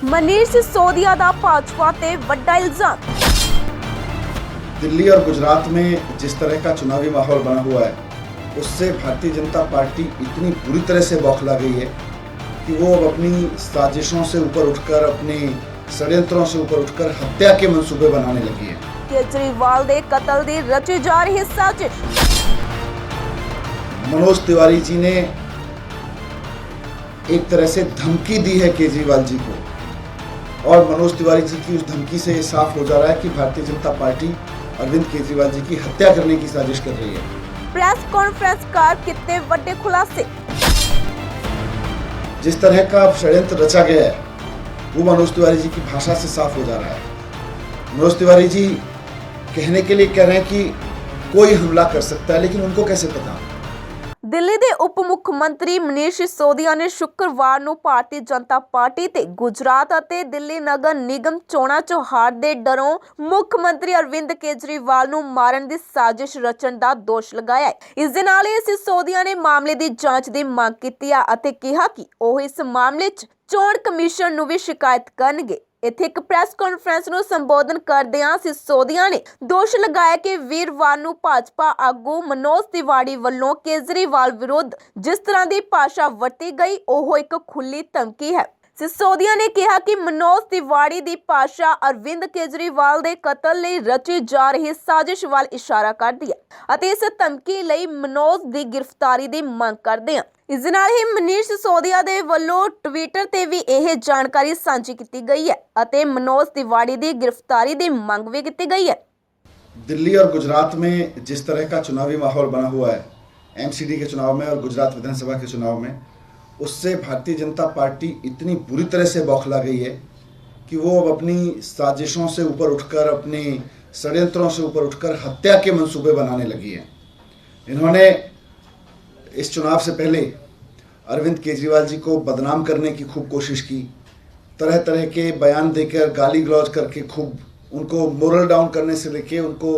मनीष सिसोदिया दा भाजपा ते वड्डा इल्जाम। दिल्ली और गुजरात में जिस तरह का चुनावी माहौल बना हुआ है, उससे भारतीय जनता पार्टी इतनी बुरी तरह से बौखला गई है कि वो अब अपनी साजिशों से ऊपर उठकर, अपने षड्यंत्रों से ऊपर उठकर हत्या के मंसूबे बनाने लगी है। केजरीवाल दे कत्ल दी रची जा रही साजिश। मनोज तिवारी जी ने एक तरह से धमकी दी है केजरीवाल जी को, और मनोज तिवारी जी की उस धमकी से ये साफ हो जा रहा है कि भारतीय जनता पार्टी अरविंद केजरीवाल जी की हत्या करने की साजिश कर रही है। प्रेस कॉन्फ्रेंस कर कितने बड़े खुलासे। जिस तरह का षड्यंत्र रचा गया है, वो मनोज तिवारी जी की भाषा से साफ हो जा रहा है। मनोज तिवारी जी कहने के लिए कह रहे हैं कि कोई हमला कर सकता है, लेकिन उनको कैसे पता? दिल्ली ਦੇ ਉਪ ਮੁੱਖ ਮੰਤਰੀ ਮਨੀਸ਼ ਸਿਸੋਦੀਆ ਨੇ ਸ਼ੁੱਕਰਵਾਰ ਨੂੰ ਭਾਰਤੀ ਜਨਤਾ ਪਾਰਟੀ ਤੇ ਗੁਜਰਾਤ ਅਤੇ ਦਿੱਲੀ ਨਗਰ ਨਿਗਮ ਚੋਣਾਂ 'ਚ ਹਾਰ ਦੇ ਡਰੋਂ ਮੁੱਖ ਮੰਤਰੀ ਅਰਵਿੰਦ ਕੇਜਰੀਵਾਲ ਨੂੰ ਮਾਰਨ ਦੀ ਸਾਜ਼ਿਸ਼ ਰਚਣ ਦਾ ਦੋਸ਼ ਲਗਾਇਆ ਹੈ। ਇਸ ਦੇ ਨਾਲ ਹੀ ਸਿਸੋਦੀਆ ਨੇ ਮਾਮਲੇ ਦੀ ਜਾਂਚ ਦੀ ਮੰਗ ਕੀਤੀ ਹੈ ਅਤੇ ਕਿਹਾ ਕਿ ਉਹ ਇਸ ਮਾਮਲੇ 'ਚ ਚੋਣ ਕਮਿਸ਼ਨ ਨੂੰ ਵੀ ਸ਼ਿਕਾਇਤ ਕਰਨਗੇ। ਇੱਥੇ ਇੱਕ ਪ੍ਰੈਸ ਕਾਨਫਰੰਸ ਨੂੰ ਸੰਬੋਧਨ ਕਰਦਿਆਂ ਸਿਸੋਦੀਆ ਨੇ ਦੋਸ਼ ਲਗਾਇਆ ਕਿ ਵੀਰਵਾਰ ਨੂੰ ਭਾਜਪਾ ਆਗੂ ਮਨੋਜ ਤਿਵਾੜੀ ਵੱਲੋਂ ਕੇਜਰੀਵਾਲ ਵਿਰੁੱਧ ਜਿਸ ਤਰ੍ਹਾਂ ਦੀ ਭਾਸ਼ਾ ਵਰਤੀ ਗਈ, ਉਹ ਇੱਕ ਖੁੱਲੀ ਧਮਕੀ ਹੈ। ਸਿਸੋਦੀਆ ਨੇ ਕਿਹਾ ਕਿ ਮਨੋਜ ਤਿਵਾੜੀ ਦੀ ਭਾਸ਼ਾ ਅਰਵਿੰਦ ਕੇਜਰੀਵਾਲ ਦੇ ਕਤਲ ਲਈ ਰਚੀ ਜਾ ਰਹੀ ਸਾਜ਼ਿਸ਼ ਵੱਲ ਇਸ਼ਾਰਾ ਕਰਦੀ ਹੈ ਅਤੇ ਇਸ ਧਮਕੀ ਲਈ ਮਨੋਜ ਦੀ ਗ੍ਰਿਫਤਾਰੀ ਦੀ ਮੰਗ ਕਰਦੇ ਹਨ। ਇਸ ਦੇ ਨਾਲ ਹੀ ਮਨੀਸ਼ ਸਿਸੋਦੀਆ ਦੇ ਵੱਲੋਂ ਟਵਿੱਟਰ ਤੇ ਵੀ ਇਹ ਜਾਣਕਾਰੀ ਸਾਂਝੀ ਕੀਤੀ ਗਈ ਹੈ ਅਤੇ ਮਨੋਜ ਤਿਵਾੜੀ ਦੀ ਗ੍ਰਿਫਤਾਰੀ ਦੀ ਮੰਗ ਵੀ ਕੀਤੀ गई है। दिल्ली और गुजरात में जिस तरह का चुनावी माहौल बना हुआ है, एमसीडी के चुनाव में और गुजरात विधानसभा के चुनाव में, उससे भारतीय जनता पार्टी इतनी बुरी तरह से बौखला गई है कि वो अब अपनी साजिशों से ऊपर उठकर, अपने षड्यंत्रों से ऊपर उठकर हत्या के मंसूबे बनाने लगी है। इन्होंने इस चुनाव से पहले अरविंद केजरीवाल जी को बदनाम करने की खूब कोशिश की, तरह तरह के बयान देकर, गाली गलौज करके खूब उनको मोरल डाउन करने से लेके उनको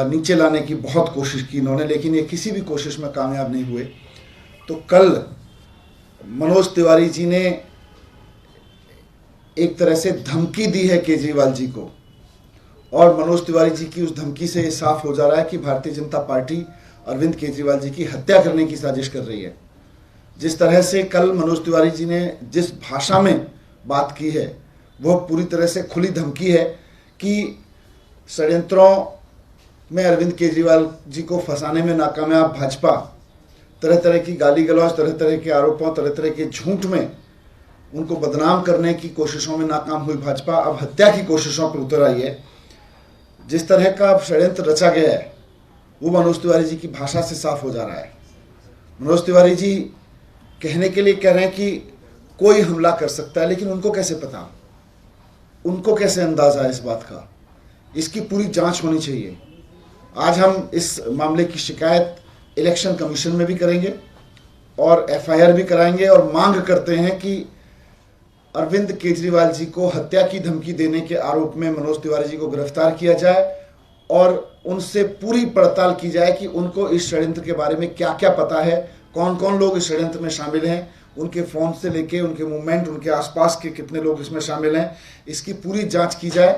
नीचे लाने की बहुत कोशिश की इन्होंने, लेकिन ये किसी भी कोशिश में कामयाब नहीं हुए। तो कल मनोज तिवारी जी ने एक तरह से धमकी दी है केजरीवाल जी को, और मनोज तिवारी जी की उस धमकी से ये साफ हो जा रहा है कि भारतीय जनता पार्टी अरविंद केजरीवाल जी की हत्या करने की साजिश कर रही है। जिस तरह से कल मनोज तिवारी जी ने जिस भाषा में बात की है, वह पूरी तरह से खुली धमकी है कि षड्यंत्रों में अरविंद केजरीवाल जी को फंसाने में नाकामयाब भाजपा तरह तरह की गाली गलौज, तरह तरह के आरोपों, तरह तरह के झूठ में उनको बदनाम करने की कोशिशों में नाकाम हुई भाजपा अब हत्या की कोशिशों पर उतर आई है। जिस तरह का षड्यंत्र रचा गया है, वो मनोज तिवारी जी की भाषा से साफ हो जा रहा है। मनोज तिवारी जी कहने के लिए कह रहे हैं कि कोई हमला कर सकता है, लेकिन उनको कैसे पता? उनको कैसे अंदाजा है इस बात का? इसकी पूरी जांच होनी चाहिए। आज हम इस मामले की शिकायत इलेक्शन कमीशन में भी करेंगे और एफआईआर भी कराएंगे, और मांग करते हैं कि अरविंद केजरीवाल जी को हत्या की धमकी देने के आरोप में मनोज तिवारी जी को गिरफ्तार किया जाए और उनसे पूरी पड़ताल की जाए कि उनको इस षड्यंत्र के बारे में क्या क्या पता है, कौन कौन लोग इस षड्यंत्र में शामिल हैं, उनके फ़ोन से लेके उनके मूवमेंट, उनके आसपास के कितने लोग इसमें शामिल हैं, इसकी पूरी जांच की जाए।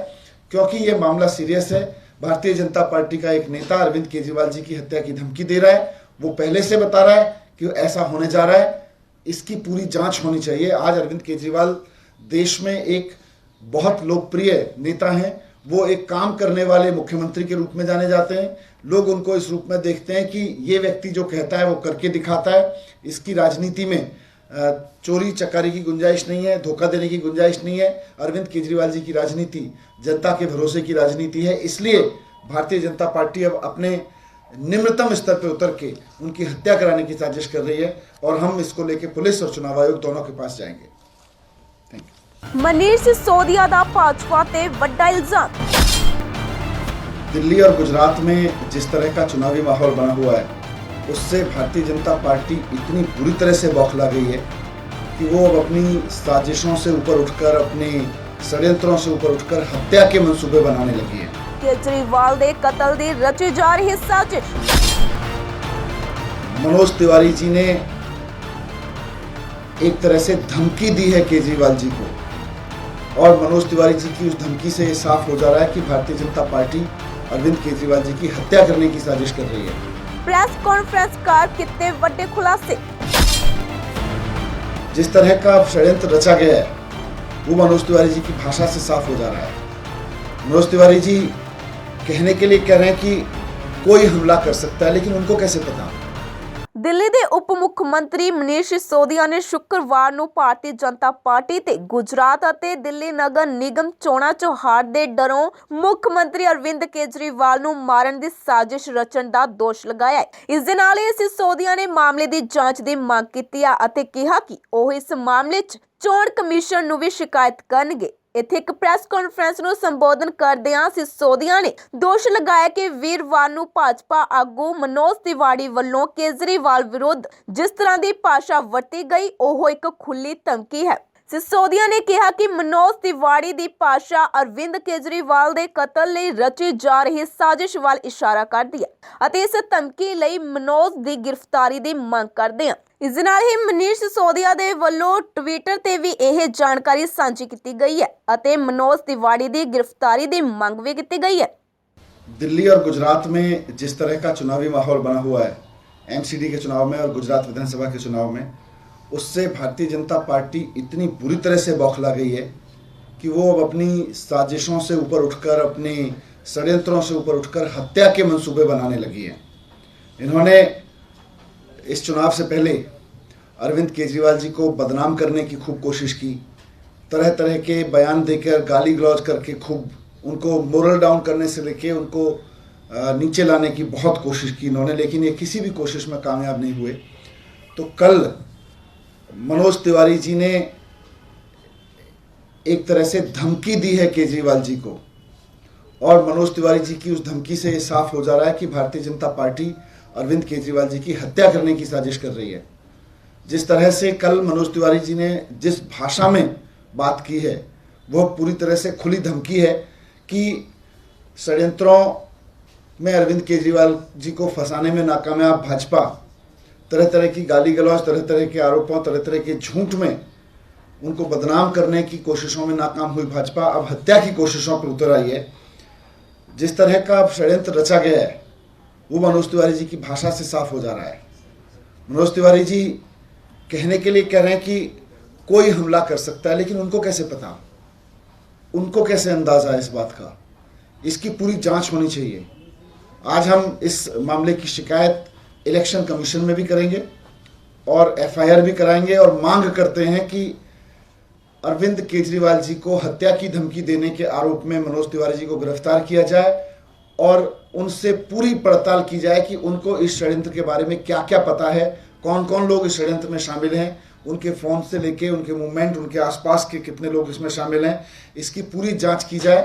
क्योंकि ये मामला सीरियस है। भारतीय जनता पार्टी का एक नेता अरविंद केजरीवाल जी की हत्या की धमकी दे रहा है, वो पहले से बता रहा है कि ऐसा होने जा रहा है। इसकी पूरी जांच होनी चाहिए। आज अरविंद केजरीवाल देश में एक बहुत लोकप्रिय नेता हैं। वो एक काम करने वाले मुख्यमंत्री के रूप में जाने जाते हैं। लोग उनको इस रूप में देखते हैं कि ये व्यक्ति जो कहता है वो करके दिखाता है। इसकी राजनीति में चोरी चकारी की गुंजाइश नहीं है, धोखा देने की गुंजाइश नहीं है। अरविंद केजरीवाल जी की राजनीति जनता के भरोसे की राजनीति है। इसलिए भारतीय जनता पार्टी अब अपने निम्नतम स्तर पर उतर के उनकी हत्या कराने की साजिश कर रही है, और हम इसको लेके पुलिस और चुनाव आयोग दोनों के पास जाएंगे। Thank you. मनीष सिसोदिया दा भाजपा ते वड्डा इल्जाम। दिल्ली और गुजरात में जिस तरह का चुनावी माहौल बना हुआ है, उससे भारतीय जनता पार्टी इतनी बुरी तरह से बौखला गई है कि वो अब अपनी साजिशों से ऊपर उठकर, अपने षड्यंत्रों से ऊपर उठकर हत्या के मंसूबे बनाने लगी है। केजरीवाल दे कत्ल दी रची जा रही साजिश। मनोज तिवारी जी ने एक तरह से धमकी दी है केजरीवाल जी को, और मनोज तिवारी जी की उस धमकी से ये साफ हो जा रहा है कि भारतीय जनता पार्टी अरविंद केजरीवाल जी की हत्या करने की साजिश कर रही है। ਪ੍ਰੈਸ ਕਾਨਫਰੰਸ ਕਰ कितने ਵੱਡੇ खुलासे। जिस तरह का षड्यंत्र रचा गया है वो मनोज तिवारी जी की भाषा से साफ हो जा रहा है। मनोज तिवारी जी कहने के लिए कह रहे हैं कि कोई हमला कर सकता है, लेकिन उनको कैसे पता। ਦਿੱਲੀ ਦੇ ਉਪ ਮੁੱਖ ਮੰਤਰੀ ਮਨੀਸ਼ ਸਿਸੋਦੀਆ ਨੇ ਸ਼ੁੱਕਰਵਾਰ ਨੂੰ ਭਾਰਤੀ ਜਨਤਾ ਪਾਰਟੀ ਤੇ ਗੁਜਰਾਤ ਅਤੇ ਦਿੱਲੀ ਨਗਰ ਨਿਗਮ ਚੋਣਾਂ 'ਚ ਹਾਰ ਦੇ ਡਰੋਂ ਮੁੱਖ ਮੰਤਰੀ ਅਰਵਿੰਦ ਕੇਜਰੀਵਾਲ ਨੂੰ ਮਾਰਨ ਦੀ ਸਾਜ਼ਿਸ਼ ਰਚਣ ਦਾ ਦੋਸ਼ ਲਗਾਇਆ ਹੈ। ਇਸ ਦੇ ਨਾਲ ਹੀ ਸਿਸੋਦੀਆ ਨੇ ਮਾਮਲੇ ਦੀ ਜਾਂਚ ਦੀ ਮੰਗ ਕੀਤੀ ਹੈ ਅਤੇ ਕਿਹਾ ਕਿ ਉਹ ਇਸ ਮਾਮਲੇ 'ਚ ਚੋਣ ਕਮਿਸ਼ਨ ਨੂੰ ਵੀ ਸ਼ਿਕਾਇਤ ਕਰਨਗੇ। ਇੱਥੇ ਇੱਕ ਪ੍ਰੈਸ ਕਾਨਫਰੰਸ ਨੂੰ ਸੰਬੋਧਨ ਕਰਦਿਆਂ ਸਿਸੋਦੀਆ ਨੇ ਦੋਸ਼ ਲਗਾਇਆ ਕਿ ਵੀਰਵਾਰ ਨੂੰ ਭਾਜਪਾ ਆਗੂ ਮਨੋਜ ਤਿਵਾੜੀ ਵੱਲੋਂ ਕੇਜਰੀਵਾਲ ਵਿਰੁੱਧ ਜਿਸ ਤਰ੍ਹਾਂ ਦੀ ਭਾਸ਼ਾ ਵਰਤੀ ਗਈ ਉਹ ਇੱਕ ਖੁੱਲੀ ਧਮਕੀ ਹੈ। ਸਿਸੋਦੀਆ ਨੇ ਕਿਹਾ ਕਿ ਮਨੋਜ ਤਿਵਾੜੀ ਦੀ ਭਾਸ਼ਾ ਅਰਵਿੰਦ ਕੇਜਰੀਵਾਲ ਦੇ ਕਤਲ ਲਈ ਰਚੀ ਜਾ ਰਹੀ ਸਾਜ਼ਿਸ਼ ਵੱਲ ਇਸ਼ਾਰਾ ਕਰਦੀ ਹੈ ਅਤੇ ਇਸ ਧਮਕੀ ਲਈ ਮਨੋਜ ਦੀ ਗ੍ਰਿਫਤਾਰੀ ਦੀ ਮੰਗ ਕਰਦੇ ਹਨ। ਇਸ ਦੇ ਨਾਲ ਹੀ ਮਨੀਸ਼ ਸਿਸੋਦੀਆ ਦੇ ਵੱਲੋਂ ਟਵਿੱਟਰ ਤੇ ਵੀ ਇਹ ਜਾਣਕਾਰੀ ਸਾਂਝੀ ਕੀਤੀ ਗਈ ਹੈ ਅਤੇ ਮਨੋਜ ਤਿਵਾੜੀ ਦੀ ਗ੍ਰਿਫਤਾਰੀ ਦੀ ਮੰਗ ਵੀ ਕੀਤੀ ਗਈ है। दिल्ली और गुजरात में जिस तरह का चुनावी माहौल बना हुआ है, एमसीडी के चुनाव में और गुजरात विधानसभा के चुनाव में, उससे भारतीय जनता पार्टी इतनी बुरी तरह से बौखला गई है कि वो अब अपनी साजिशों से ऊपर उठकर, अपने षड्यंत्रों से ऊपर उठकर हत्या के मंसूबे बनाने लगी है। इन्होंने इस चुनाव से पहले अरविंद केजरीवाल जी को बदनाम करने की खूब कोशिश की, तरह तरह के बयान देकर, गाली गलौज करके खूब उनको मोरल डाउन करने से लेके उनको नीचे लाने की बहुत कोशिश की इन्होंने, लेकिन ये किसी भी कोशिश में कामयाब नहीं हुए। तो कल मनोज तिवारी जी ने एक तरह से धमकी दी है केजरीवाल जी को, और मनोज तिवारी जी की उस धमकी से ये साफ हो जा रहा है कि भारतीय जनता पार्टी अरविंद केजरीवाल जी की हत्या करने की साजिश कर रही है। जिस तरह से कल मनोज तिवारी जी ने जिस भाषा में बात की है वह पूरी तरह से खुली धमकी है कि षड्यंत्रों में अरविंद केजरीवाल जी को फंसाने में नाकामयाब भाजपा तरह तरह की गाली गलौज, तरह तरह के आरोपों, तरह तरह के झूठ में उनको बदनाम करने की कोशिशों में नाकाम हुई भाजपा अब हत्या की कोशिशों पर उतर आई है। जिस तरह का षड्यंत्र रचा गया है वो मनोज तिवारी जी की भाषा से साफ हो जा रहा है। मनोज तिवारी जी कहने के लिए कह रहे हैं कि कोई हमला कर सकता है, लेकिन उनको कैसे पता, उनको कैसे अंदाजा है इस बात का। इसकी पूरी जांच होनी चाहिए। आज हम इस मामले की शिकायत इलेक्शन कमीशन में भी करेंगे और एफआईआर भी कराएंगे और मांग करते हैं कि अरविंद केजरीवाल जी को हत्या की धमकी देने के आरोप में मनोज तिवारी जी को गिरफ्तार किया जाए और उनसे पूरी पड़ताल की जाए कि उनको इस षड्यंत्र के बारे में क्या क्या पता है, कौन कौन लोग इस षड्यंत्र में शामिल हैं, उनके फ़ोन से लेके उनके मूवमेंट, उनके आसपास के कितने लोग इसमें शामिल हैं, इसकी पूरी जांच की जाए।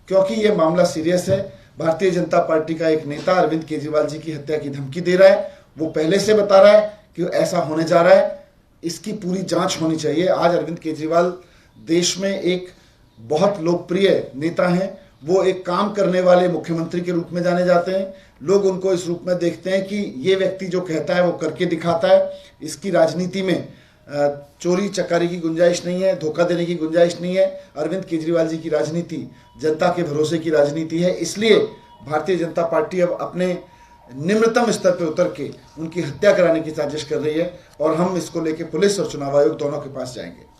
क्योंकि ये मामला सीरियस है। भारतीय जनता पार्टी का एक नेता अरविंद केजरीवाल जी की हत्या की धमकी दे रहा है, वो पहले से बता रहा है कि ऐसा होने जा रहा है। इसकी पूरी जांच होनी चाहिए। आज अरविंद केजरीवाल देश में एक बहुत लोकप्रिय नेता हैं। वो एक काम करने वाले मुख्यमंत्री के रूप में जाने जाते हैं। लोग उनको इस रूप में देखते हैं कि ये व्यक्ति जो कहता है वो करके दिखाता है। इसकी राजनीति में चोरी चकारी की गुंजाइश नहीं है, धोखा देने की गुंजाइश नहीं है। अरविंद केजरीवाल जी की राजनीति जनता के भरोसे की राजनीति है। इसलिए भारतीय जनता पार्टी अब अपने निम्नतम स्तर पर उतर के उनकी हत्या कराने की साजिश कर रही है और हम इसको लेके पुलिस और चुनाव आयोग दोनों के पास जाएंगे।